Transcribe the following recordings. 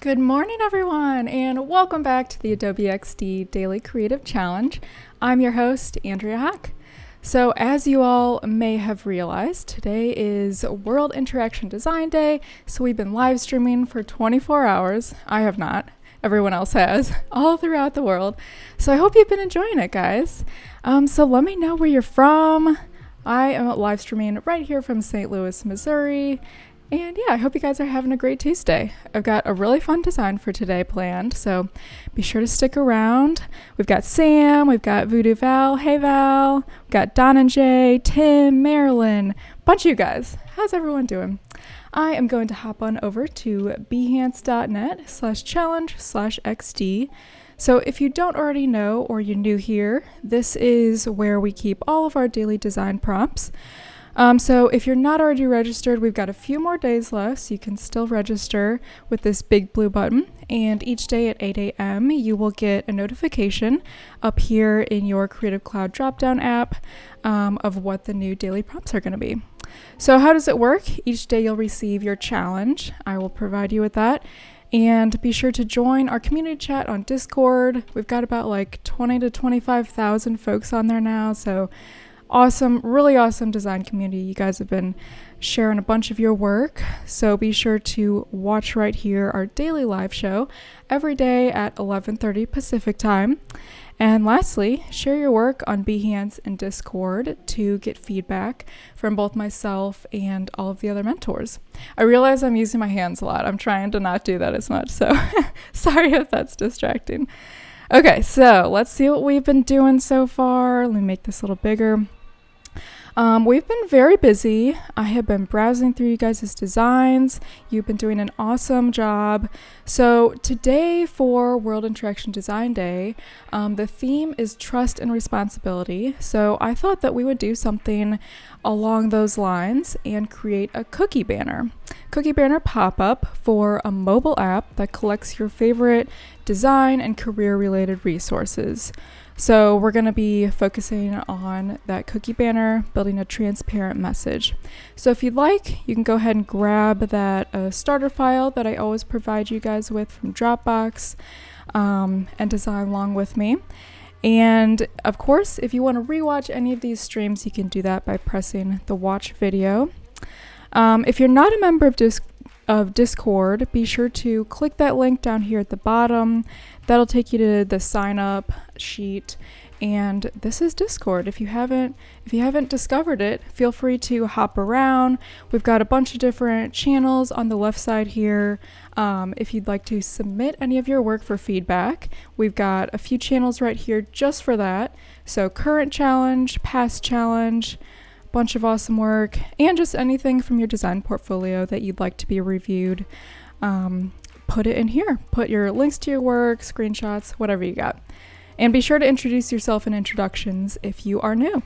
Good morning, everyone, and welcome back to the Adobe XD Daily Creative Challenge. I'm your host, Andrea Hack. So as you all may have realized, today is World Interaction Design Day, so we've been live streaming for 24 hours. I have not. Everyone else has, all throughout the world. So I hope you've been enjoying it, guys. So let me know where you're from. I am live streaming right here from St. Louis, Missouri. And yeah, I hope you guys are having a great Tuesday. I've got a really fun design for today planned, so be sure to stick around. We've got Sam, we've got Voodoo Val, hey Val, we've got Don and Jay, Tim, Marilyn, bunch of you guys. How's everyone doing? I am going to hop on over to behance.net/challenge/XD. So if you don't already know or you're new here, this is where we keep all of our daily design prompts. So if you're not already registered, we've got a few more days left, so you can still register with this big blue button. And each day at 8 a.m., you will get a notification up here in your Creative Cloud drop-down app of what the new daily prompts are going to be. So how does it work? Each day you'll receive your challenge. I will provide you with that. And be sure to join our community chat on Discord. We've got about like 20 to 25,000 folks on there now, so awesome, really awesome design community. You guys have been sharing a bunch of your work, so be sure to watch right here our daily live show every day at 11:30 Pacific time. And lastly, share your work on Behance and Discord to get feedback from both myself and all of the other mentors. I realize I'm using my hands a lot. I'm trying to not do that as much, so sorry if that's distracting. Okay, so let's see what we've been doing so far. Let me make this a little bigger. We've been very busy. I have been browsing through you guys' designs. You've been doing an awesome job. So today for World Interaction Design Day, the theme is trust and responsibility. So I thought that we would do something along those lines and create a cookie banner pop-up for a mobile app that collects your favorite design and career-related resources. So we're going to be focusing on that cookie banner, building a transparent message. So if you'd like, you can go ahead and grab that starter file that I always provide you guys with from Dropbox and design along with me. And of course, if you want to rewatch any of these streams, you can do that by pressing the watch video. If you're not a member of Discord, be sure to click that link down here at the bottom. That'll take you to the sign up sheet, and this is Discord. If you haven't discovered it, feel free to hop around. We've got a bunch of different channels on the left side here. If you'd like to submit any of your work for feedback, we've got a few channels right here just for that. So current challenge, past challenge, bunch of awesome work, and just anything from your design portfolio that you'd like to be reviewed. Put it in here. Put your links to your work, screenshots, whatever you got. And be sure to introduce yourself in introductions if you are new.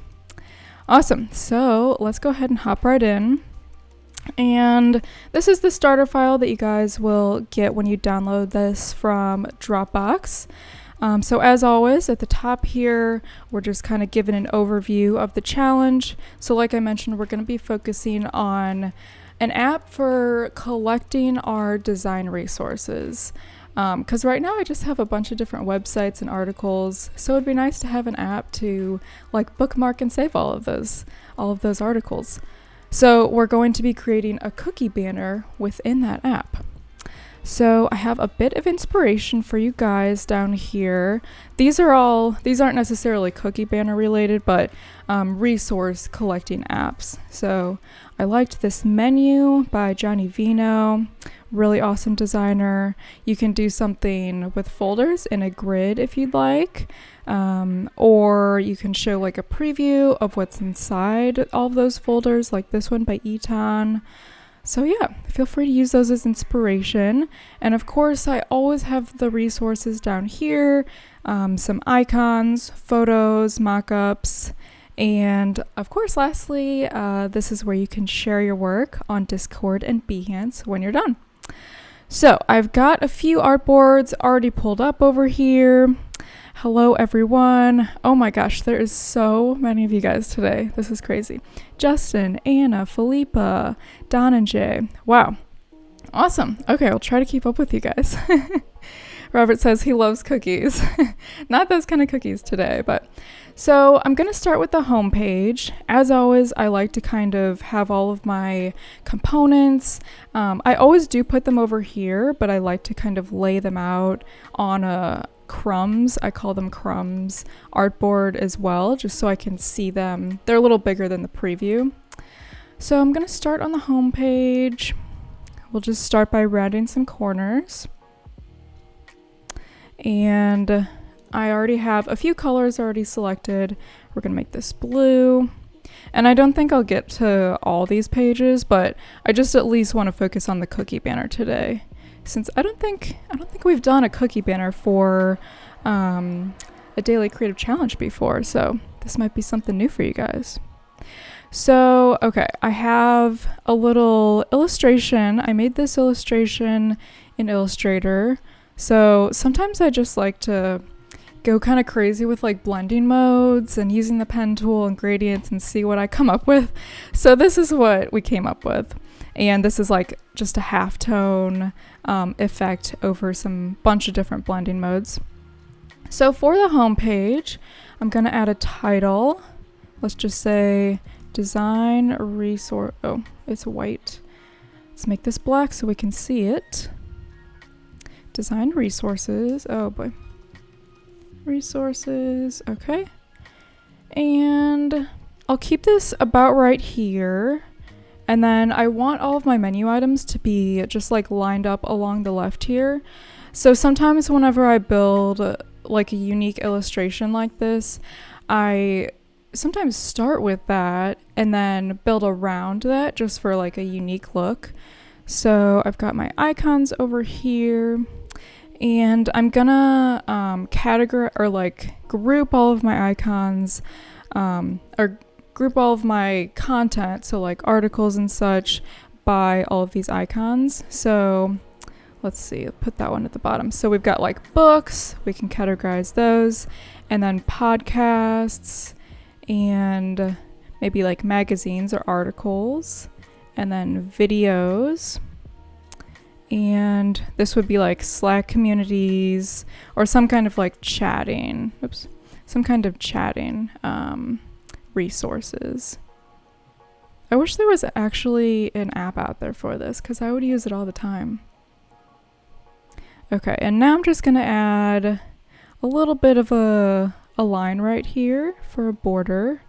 Awesome. So let's go ahead and hop right in. And this is the starter file that you guys will get when you download this from Dropbox. So as always, at the top here, we're just kind of giving an overview of the challenge. So like I mentioned, we're going to be focusing on an app for collecting our design resources. Because right now I just have a bunch of different websites and articles, so it'd be nice to have an app to like bookmark and save all of those articles. So we're going to be creating a cookie banner within that app. So I have a bit of inspiration for you guys down here. These aren't necessarily cookie banner related, but resource collecting apps. So I liked this menu by Johnny Vino, really awesome designer. You can do something with folders in a grid if you'd like, or you can show like a preview of what's inside all of those folders, like this one by Eton. So yeah, feel free to use those as inspiration. And of course, I always have the resources down here, some icons, photos, mock-ups, and of course, lastly, this is where you can share your work on Discord and Behance when you're done. So I've got a few artboards already pulled up over here. Hello, everyone. Oh my gosh, there is so many of you guys today. This is crazy. Justin, Anna, Philippa, Don and Jay. Wow. Awesome. Okay, I'll try to keep up with you guys. Robert says he loves cookies. Not those kind of cookies today, but so I'm going to start with the home page. As always, I like to kind of have all of my components. I always do put them over here, but I like to kind of lay them out on a crumbs. I call them crumbs artboard as well, just so I can see them. They're a little bigger than the preview. So I'm going to start on the home page. We'll just start by rounding some corners. And I already have a few colors already selected. We're going to make this blue. And I don't think I'll get to all these pages, but I just at least want to focus on the cookie banner today. Since I don't think we've done a cookie banner for a daily creative challenge before, so this might be something new for you guys. So, okay, I have a little illustration. I made this illustration in Illustrator. So sometimes I just like to go kind of crazy with like blending modes and using the pen tool and gradients and see what I come up with. So this is what we came up with. And this is like just a halftone effect over some bunch of different blending modes. So for the home page, I'm going to add a title. Let's just say design resource. Oh, it's white. Let's make this black so we can see it. Design resources. Oh boy. Resources. Okay. And I'll keep this about right here. And then I want all of my menu items to be just like lined up along the left here. So sometimes whenever I build like a unique illustration like this, I sometimes start with that and then build around that just for like a unique look. So I've got my icons over here, and I'm gonna categorize or like group all of my icons or group all of my content, so like articles and such, by all of these icons. So let's see, I'll put that one at the bottom. So we've got like books, we can categorize those, and then podcasts, and maybe like magazines or articles, and then videos. And this would be like Slack communities or some kind of like chatting, some kind of chatting resources. I wish there was actually an app out there for this, because I would use it all the time. Okay, and now I'm just gonna add a little bit of a line right here for a border.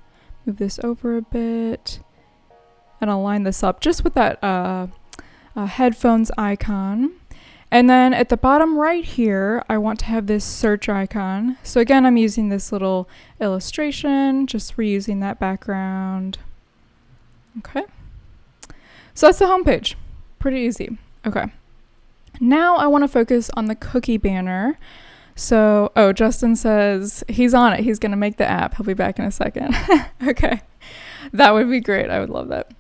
Move this over a bit, and I'll line this up just with that headphones icon. And then at the bottom right here, I want to have this search icon. So again, I'm using this little illustration, just reusing that background. Okay. So that's the home page. Pretty easy. Okay. Now I want to focus on the cookie banner. So, oh, Justin says he's on it. He's going to make the app. He'll be back in a second. Okay. That would be great. I would love that.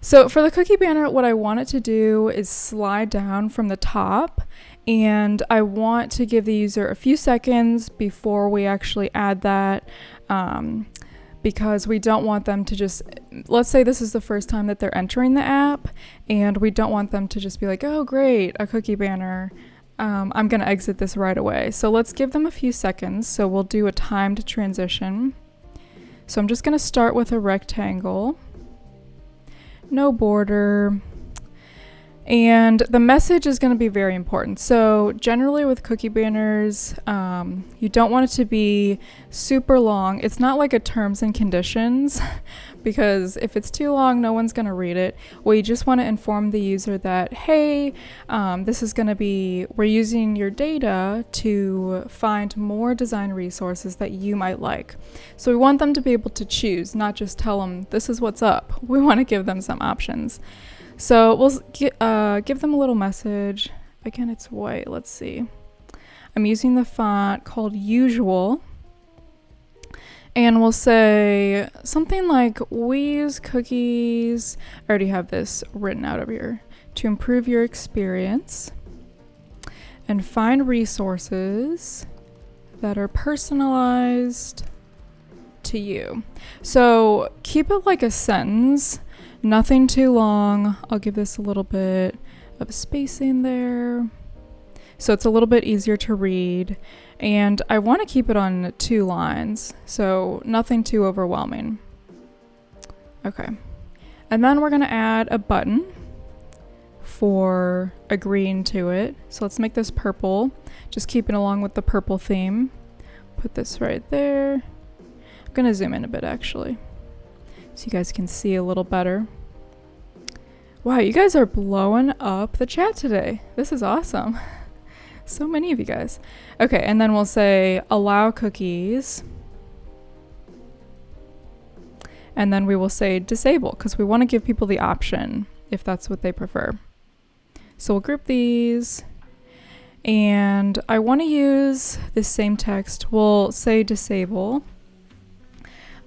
So for the cookie banner, what I want it to do is slide down from the top, and I want to give the user a few seconds before we actually add that, because we don't want them to just, let's say this is the first time that they're entering the app, and we don't want them to just be like, oh great, a cookie banner. I'm going to exit this right away. So let's give them a few seconds. So we'll do a timed transition. So I'm just going to start with a rectangle. No border, and the message is going to be very important. So generally with cookie banners, you don't want it to be super long. It's not like a terms and conditions, because if it's too long, no one's going to read it. We just want to inform the user that, hey, this is going to be, we're using your data to find more design resources that you might like. So we want them to be able to choose, not just tell them this is what's up. We want to give them some options. So we'll give them a little message. Again, it's white. Let's see. I'm using the font called Usual. And we'll say something like, we use cookies. I already have this written out over here. To improve your experience and find resources that are personalized to you. So keep it like a sentence. Nothing too long. I'll give this a little bit of spacing there, so it's a little bit easier to read. And I want to keep it on 2 lines, so nothing too overwhelming. Okay. And then we're going to add a button for a green to it. So let's make this purple, just keeping along with the purple theme. Put this right there. I'm going to zoom in a bit actually, so you guys can see a little better. Wow, you guys are blowing up the chat today. This is awesome. So many of you guys. Okay, and then we'll say allow cookies. And then we will say disable, because we want to give people the option if that's what they prefer. So we'll group these. And I want to use this same text. We'll say disable.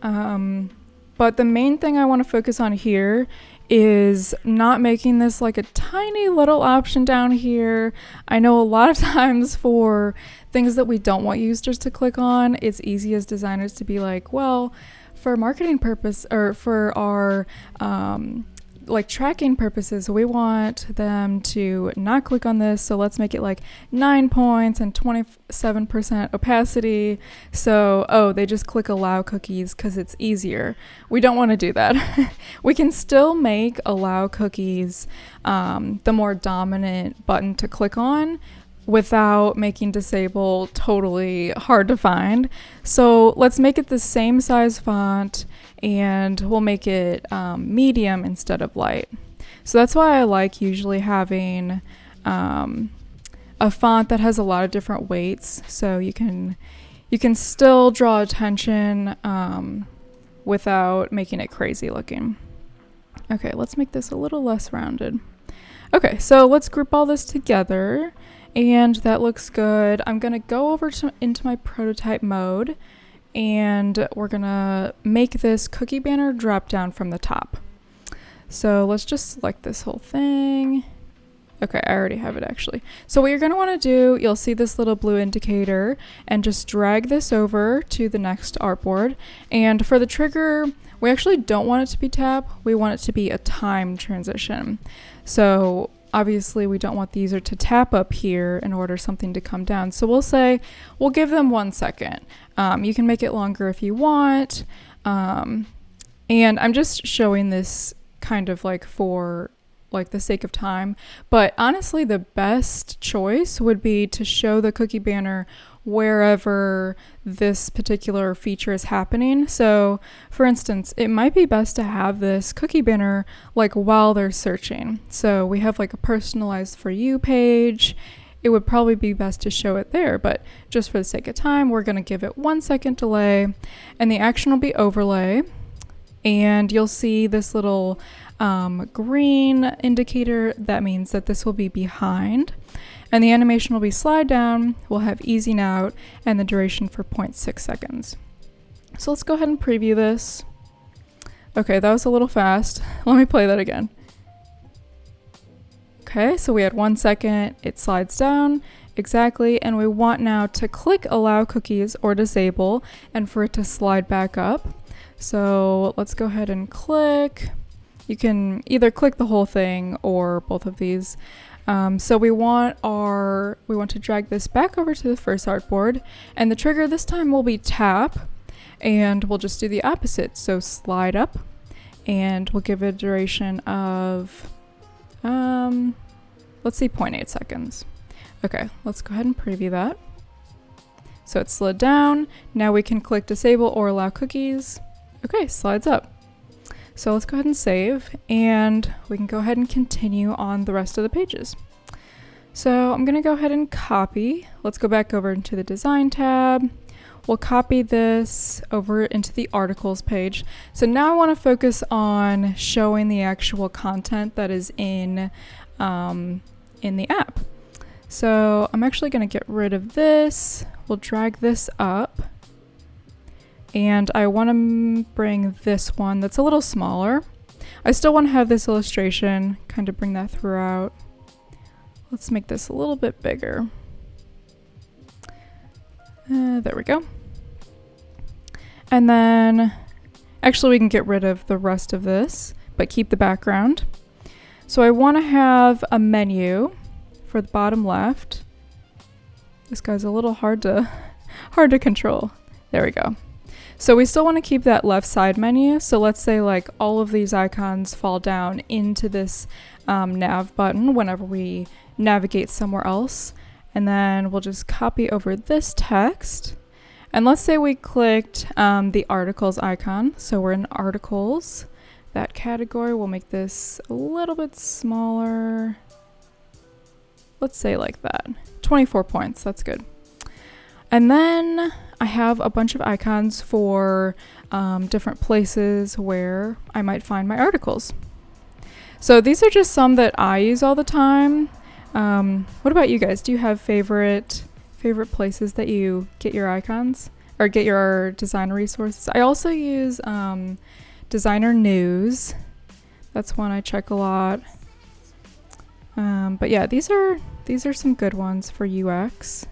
But the main thing I want to focus on here is not making this like a tiny little option down here. I know a lot of times for things that we don't want users to click on, it's easy as designers to be like, well, for marketing purpose or for our like tracking purposes, we want them to not click on this, so let's make it like 9 points and 27% opacity, so they just click allow cookies because it's easier. We don't want to do that. We can still make allow cookies the more dominant button to click on without making disable totally hard to find. So let's make it the same size font, and we'll make it medium instead of light. So that's why I like usually having a font that has a lot of different weights, so you can still draw attention without making it crazy looking. Okay, let's make this a little less rounded. Okay, so let's group all this together. And that looks good. I'm gonna go over into my prototype mode, and we're gonna make this cookie banner drop down from the top. So let's just select this whole thing. Okay, I already have it actually. So what you're gonna wanna do, you'll see this little blue indicator, and just drag this over to the next artboard. And for the trigger, we actually don't want it to be tap, we want it to be a time transition. So obviously we don't want the user to tap up here in order something to come down. So we'll give them 1 second. You can make it longer if you want. And I'm just showing this kind of like for like the sake of time. But honestly, the best choice would be to show the cookie banner wherever this particular feature is happening. So for instance, it might be best to have this cookie banner like while they're searching. So we have like a personalized for you page. It would probably be best to show it there, but just for the sake of time, we're going to give it 1 second delay, and the action will be overlay. And you'll see this little green indicator. That means that this will be behind. And the animation will be slide down, we'll have easing out, and the duration for 0.6 seconds. So let's go ahead and preview this. Okay, that was a little fast. Let me play that again. Okay, so we had 1 second, it slides down, exactly, and we want now to click allow cookies or disable, and for it to slide back up. So let's go ahead and click. You can either click the whole thing or both of these. So we want to drag this back over to the first artboard, and the trigger this time will be tap, and we'll just do the opposite. So slide up, and we'll give it a duration of, let's see, 0.8 seconds. Okay, let's go ahead and preview that. So it slid down. Now we can click disable or allow cookies. Okay, slides up. So let's go ahead and save, and we can go ahead and continue on the rest of the pages. So I'm gonna go ahead and copy. Let's go back over into the design tab. We'll copy this over into the articles page. So now I wanna focus on showing the actual content that is in the app. So I'm actually gonna get rid of this. We'll drag this up. And I want to bring this one that's a little smaller. I still want to have this illustration, kind of bring that throughout. Let's make this a little bit bigger. There we go. And then, actually we can get rid of the rest of this, but keep the background. So I want to have a menu for the bottom left. This guy's a little hard to control. There we go. So we still want to keep that left side menu. So let's say like all of these icons fall down into this nav button whenever we navigate somewhere else. And then we'll just copy over this text. And let's say we clicked the articles icon. So we're in articles. That category, we'll make this a little bit smaller. Let's say like that. 24 points, that's good. And then I have a bunch of icons for different places where I might find my articles. So these are just some that I use all the time. What about you guys? Do you have favorite places that you get your icons or get your designer resources? I also use Designer News. That's one I check a lot. But yeah, these are some good ones for UX.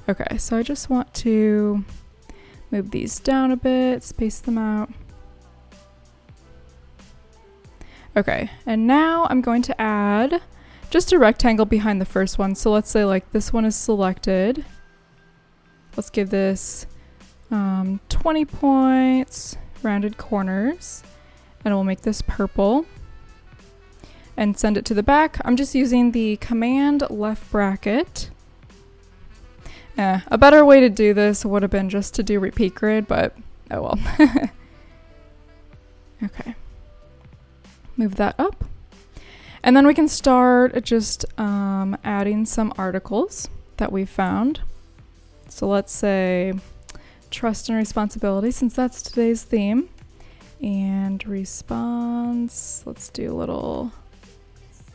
Okay, so I just want to move these down a bit, space them out. Okay, and now I'm going to add just a rectangle behind the first one. So let's say like this one is selected. Let's give this 20 points, rounded corners, and we'll make this purple and send it to the back. I'm just using the command left bracket. A better way to do this would have been just to do repeat grid, but oh well. Okay. Move that up. And then we can start just adding some articles that we found. So let's say trust and responsibility, since that's today's theme. And response, let's do a little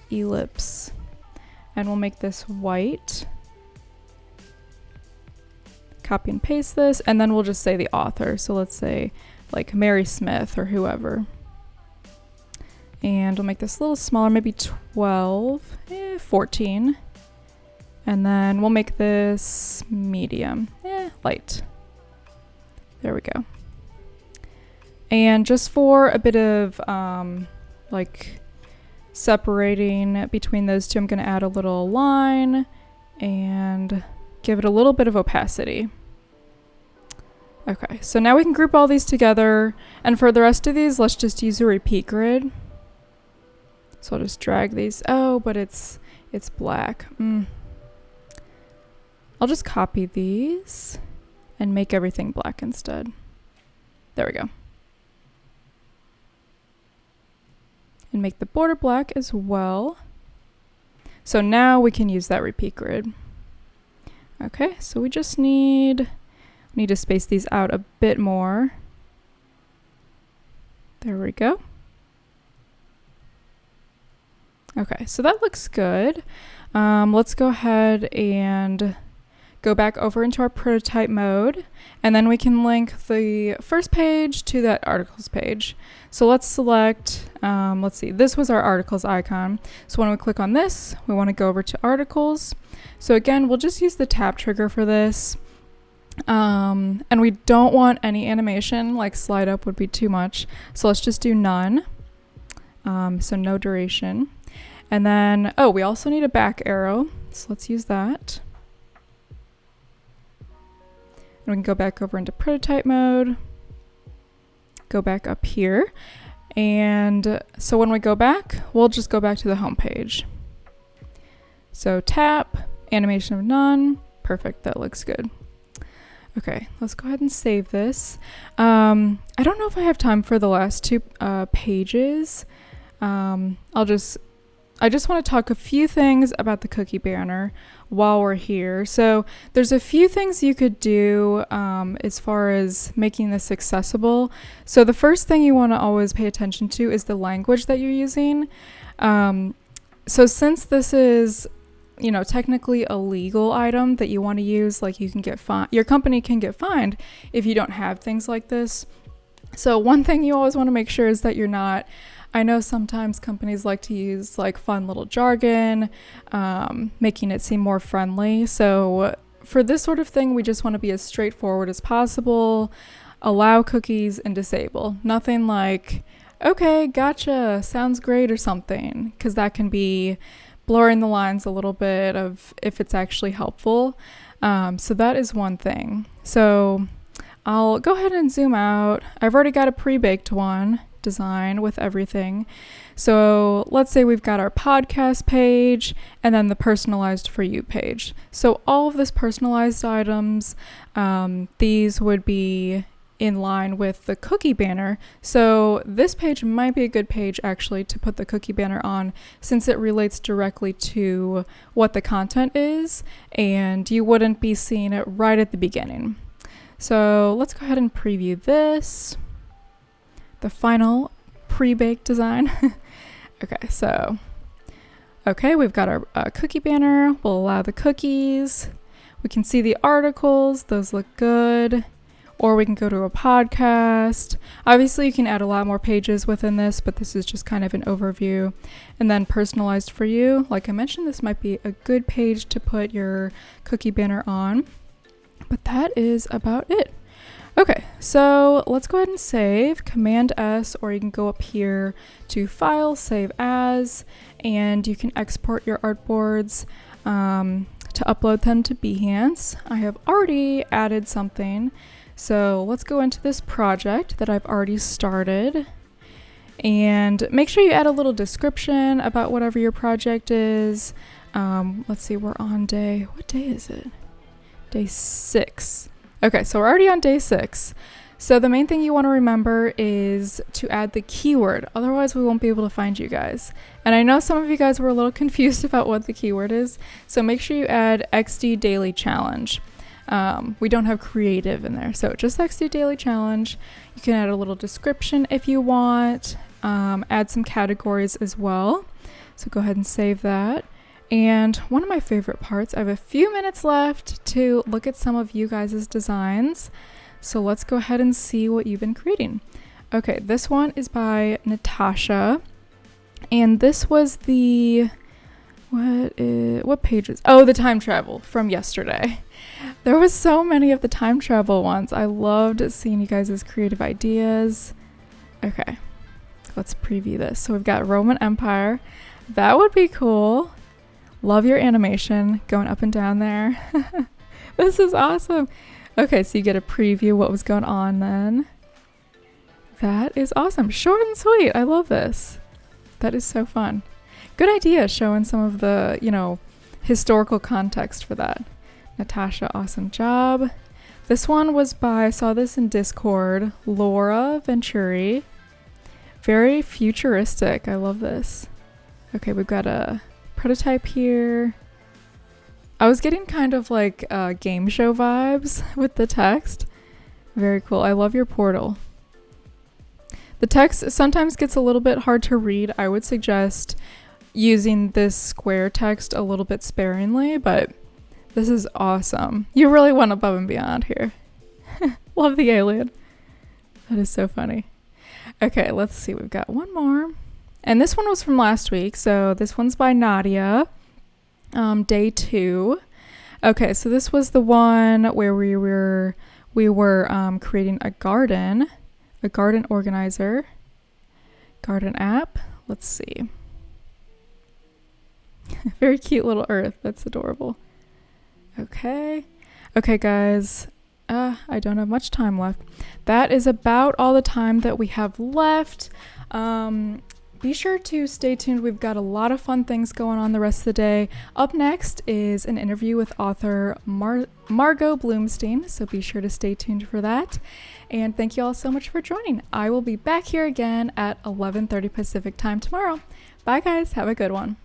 ellipse. And we'll make this white. Copy and paste this, and then we'll just say the author. So let's say like Mary Smith or whoever. And we'll make this a little smaller, maybe 12, 14. And then we'll make this medium, light. There we go. And just for a bit of like separating between those two, I'm going to add a little line and give it a little bit of opacity. Okay, so now we can group all these together, and for the rest of these, let's just use a repeat grid. So I'll just drag these. Oh, but it's black. I'll just copy these and make everything black instead. There we go. And make the border black as well. So now we can use that repeat grid. Okay, so we just need to space these out a bit more. There we go. Okay, so that looks good. Let's go ahead and go back over into our prototype mode, and then we can link the first page to that articles page. So let's select, let's see, this was our articles icon. So when we click on this, we want to go over to articles. So again, we'll just use the tap trigger for this. And we don't want any animation, like slide up would be too much. So let's just do none. So no duration. And then, oh, we also need a back arrow. So let's use that. And we can go back over into prototype mode, go back up here. And so when we go back, we'll just go back to the home page. So tap, animation of none, perfect, that looks good. Okay, let's go ahead and save this. I don't know if I have time for the last two pages. I just want to talk a few things about the cookie banner while we're here. So there's a few things you could do as far as making this accessible. So the first thing you want to always pay attention to is the language that you're using. So since this is, you know, technically a legal item that you want to use, like you can get fined, your company can get fined if you don't have things like this. So one thing you always want to make sure is that you're not, I know sometimes companies like to use like fun little jargon, making it seem more friendly. So for this sort of thing, we just want to be as straightforward as possible, allow cookies and disable. Nothing like Okay, gotcha. Sounds great or something. Because that can be blurring the lines a little bit of if it's actually helpful. So that is one thing. So I'll go ahead and zoom out. I've already got a pre-baked one design with everything. So let's say we've got our podcast page and then the personalized for you page. So all of this personalized items, these would be in line with the cookie banner. So this page might be a good page actually to put the cookie banner on, since it relates directly to what the content is and you wouldn't be seeing it right at the beginning. So let's go ahead and preview this, the final pre-baked design. Okay, we've got our cookie banner. We'll allow the cookies. We can see the articles. Those look good. Or we can go to a podcast. Obviously, you can add a lot more pages within this, but this is just kind of an overview. And then personalized for you. Like I mentioned, this might be a good page to put your cookie banner on. But that is about it. Okay, so let's go ahead and save. Command S, or you can go up here to File, Save As, and you can export your artboards to upload them to Behance. I have already added something. So let's go into this project that I've already started. And make sure you add a little description about whatever your project is. Let's see, we're on what day is it? Day 6. Okay, so we're already on day 6. So the main thing you want to remember is to add the keyword. Otherwise, we won't be able to find you guys. And I know some of you guys were a little confused about what the keyword is. So make sure you add XD Daily Challenge. We don't have creative in there. So just XD Daily Challenge. You can add a little description if you want. Add some categories as well. So go ahead and save that. And one of my favorite parts, I have a few minutes left to look at some of you guys' designs. So let's go ahead and see what you've been creating. Okay, this one is by Natasha. And this was the, what pages? Oh, the time travel from yesterday. There was so many of the time travel ones. I loved seeing you guys' creative ideas. Okay, let's preview this. So we've got Roman Empire. That would be cool. Love your animation going up and down there. This is awesome. Okay, so you get a preview what was going on then. That is awesome. Short and sweet. I love this. That is so fun. Good idea showing some of the, historical context for that. Natasha, awesome job. This one was by, I saw this in Discord, Laura Venturi. Very futuristic. I love this. Okay, we've got a prototype here. I was getting kind of like game show vibes with the text. Very cool. I love your portal. The text sometimes gets a little bit hard to read. I would suggest using this square text a little bit sparingly, but this is awesome. You really went above and beyond here. Love the alien. That is so funny. Okay, let's see. We've got one more. And this one was from last week. So this one's by Nadia. Day 2. Okay, so this was the one where we were creating a garden organizer, garden app. Let's see. Very cute little earth. That's adorable. Okay, guys. I don't have much time left. That is about all the time that we have left. Be sure to stay tuned. We've got a lot of fun things going on the rest of the day. Up next is an interview with author Margot Bloomstein, so be sure to stay tuned for that. And thank you all so much for joining. I will be back here again at 11:30 Pacific time tomorrow. Bye guys, have a good one.